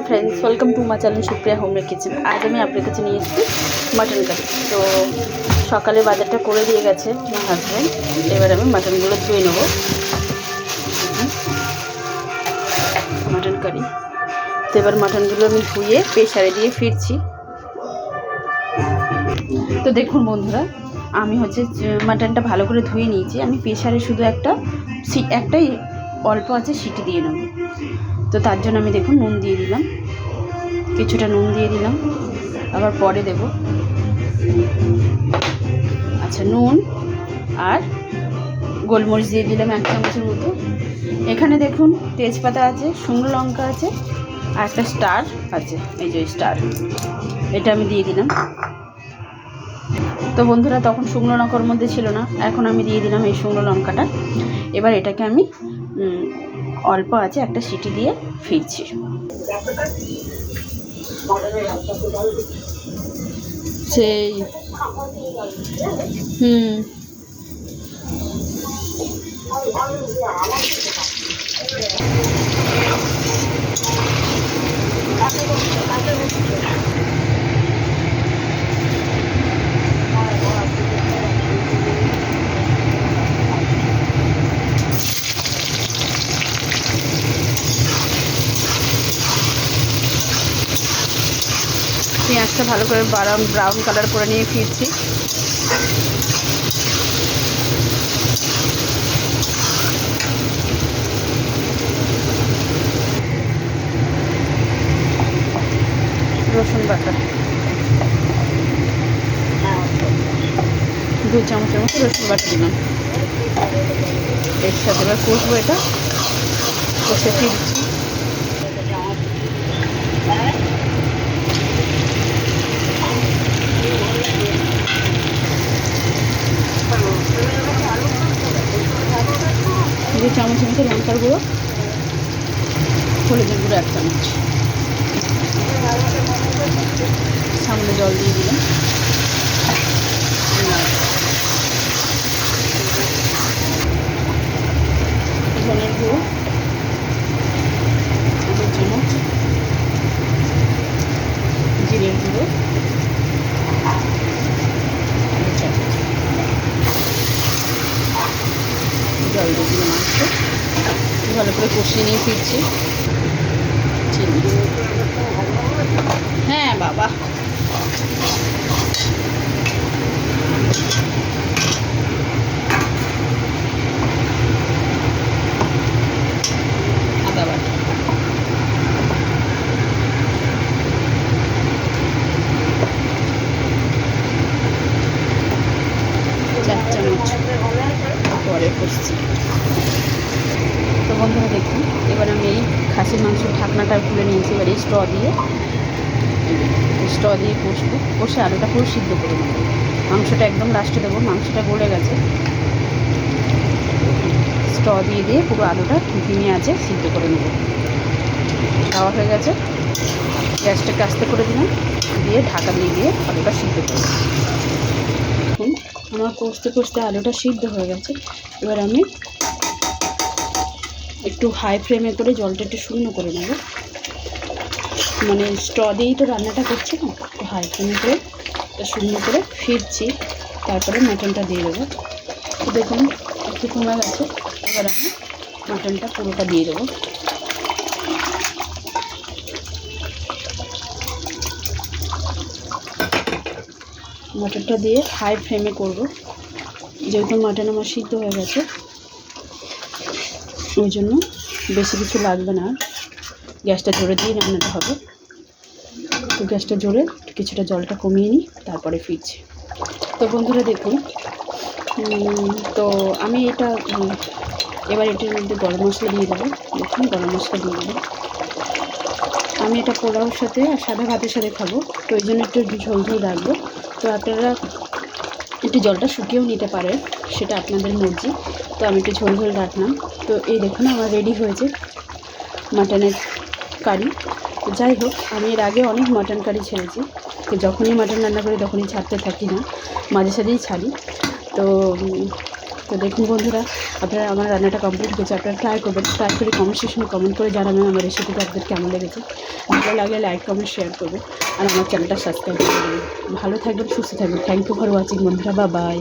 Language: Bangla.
Hi friends, welcome to my channel Supriya homemade kitchen. आज আমি আপনার কাছে নিয়ে এসেছি মাটন কারি। তো সকালে বাজারটা করে দিয়ে গেছে আমার হাজব্যান্ড। এবার আমি মাটনগুলো ধুয়ে নেব। মাটন কারি তো এবার মাটনগুলো আমি ধুয়ে প্রেসারে দিয়ে ফিরছি। তো দেখুন বন্ধুরা, আমি মাটনটা ভালো করে ধুয়ে নিয়েছি। আমি প্রেসারে শুধু একটাই অল্প আছে সিটি দিয়ে নেব। তো তার জন্য আমি দেখুন নুন দিয়ে দিলাম, কিছুটা নুন দিয়ে দিলাম, আবার পরে দেব। আচ্ছা, নুন আর গোলমরিচ দিয়ে দিলাম 1 চামচের মতো। এখানে দেখুন তেজপাতা আছে, শুকনো লঙ্কা আছে, আর একটা স্টার আছে, এই যে স্টার, এটা আমি দিয়ে দিলাম। তো বন্ধুরা, তখন শুকনো লঙ্কার মধ্যে ছিল না, এখন আমি দিয়ে দিলাম এই শুকনো লঙ্কাটা। এবার এটাকে আমি অল্প আছে একটা সিটি দিয়ে ফিরছি। সেই পেঁয়াজটা ভালো করে ব্রাউন কালার করে নিয়ে ফিরছি। রসুন বাটা 2 চামচের মতো রসুন বাটা দিলাম। এর সাথে এবার কষবো, এটা কষে ফিরছি। দু চামচের মতো লঙ্কার গুঁড়ো, হলুদের গুঁড়ো 1 চামচ, সামনে জল দিয়ে দিলাম। ধনের গুঁড়ো 2 চামচ, জিরের গুঁড়ো 2 চামচ, জল দিয়ে দিলাম। ভালো করে কষিয়ে নিয়ে ফিরছি। চিনি, হ্যাঁ বাবা, আদা বাটা, চামচ, পরে কষছি। তো বন্ধুরা দেখুন, এবার আমি এই খাসির মাংসের ঢাকনাটা খুলে নিয়েছি। এবার এই স্ট্র দিয়ে কষবো, কষে আলুটা পুরো সিদ্ধ করে নেব। মাংসটা একদম লাস্টে দেবো, মাংসটা গলে গেছে। স্ট্র দিয়ে পুরো আলুটা ধিমে আছে সিদ্ধ করে নেব। খাওয়া হয়ে গেছে, গ্যাসটাকে আস্তে করে দিলাম, দিয়ে ঢাকা দিয়ে আলুটা সিদ্ধ করে দেবো। দেখুন আমার কষতে কষতে আলুটা সিদ্ধ হয়ে গেছে। এবার আমি একটু হাই ফ্লেমে করে জলটা একটু শুকনো করে নেব। মানে স্ট্র দিয়েই তো রান্নাটা করছি না, একটু হাই ফ্লেমে করে শুকনো করে ফিরছি। তারপরে মাটনটা দিয়ে দেবো। তো দেখুন একটু কমে গেছে। এবার আমি মাটনটা পুরোটা দিয়ে দেবো। মাটনটা দিয়ে হাই ফ্লেমে করব, যেহেতু মাটন আমার সিদ্ধ হয়ে গেছে, ওই জন্য বেশি কিছু লাগবে না। গ্যাসটা জোরে দিয়ে রান্নাটা হবে। তো গ্যাসটা জোরে কিছুটা জলটা কমিয়ে নিই, তারপরে ফিরছি। তো বন্ধুরা দেখুন, তো আমি এবার এটার মধ্যে গরম মশলা দিয়ে দেবো। দেখুন গরম মশলা দিয়ে দেবো। আমি এটা পোলাওর সাথে আর সাদা ভাতের সাথে খাবো, তো ওই জন্য একটু ঝোল রাখবো। তো আপনারা একটু জলটা শুকিয়েও নিতে পারেন, সেটা আপনাদের মর্জি। তো আমি একটু ঝোল রাখলাম। তো এই দেখুন আমার রেডি হয়েছে মাটনের কারি। তো যাই হোক, আমি এর আগে অনেক মাটন কারি ছেড়েছি। তো যখনই মাটন রান্না করি তখনই ছাড়তে থাকি না, মাঝে সাঝেই ছাড়ি। তো তো দেখুন বন্ধুরা, আপনারা আমার রান্নাটা কমপ্লিট হয়েছে, আপনারা ট্রাই করবেন, ট্রাই করে কমেন্ট সেকশনে কমেন্ট করে জানাবেন আমার রেসিপিটা আপনাদের কেমন লেগেছে। ভালো লাগলে লাইক কমেন্ট শেয়ার করবেন আর আমার চ্যানেলটা সাবস্ক্রাইব করে দেবেন। ভালো থাকবেন, সুস্থ থাকবেন। থ্যাংক ইউ ফর ওয়াচিং বন্ধুরা, বাই বাই।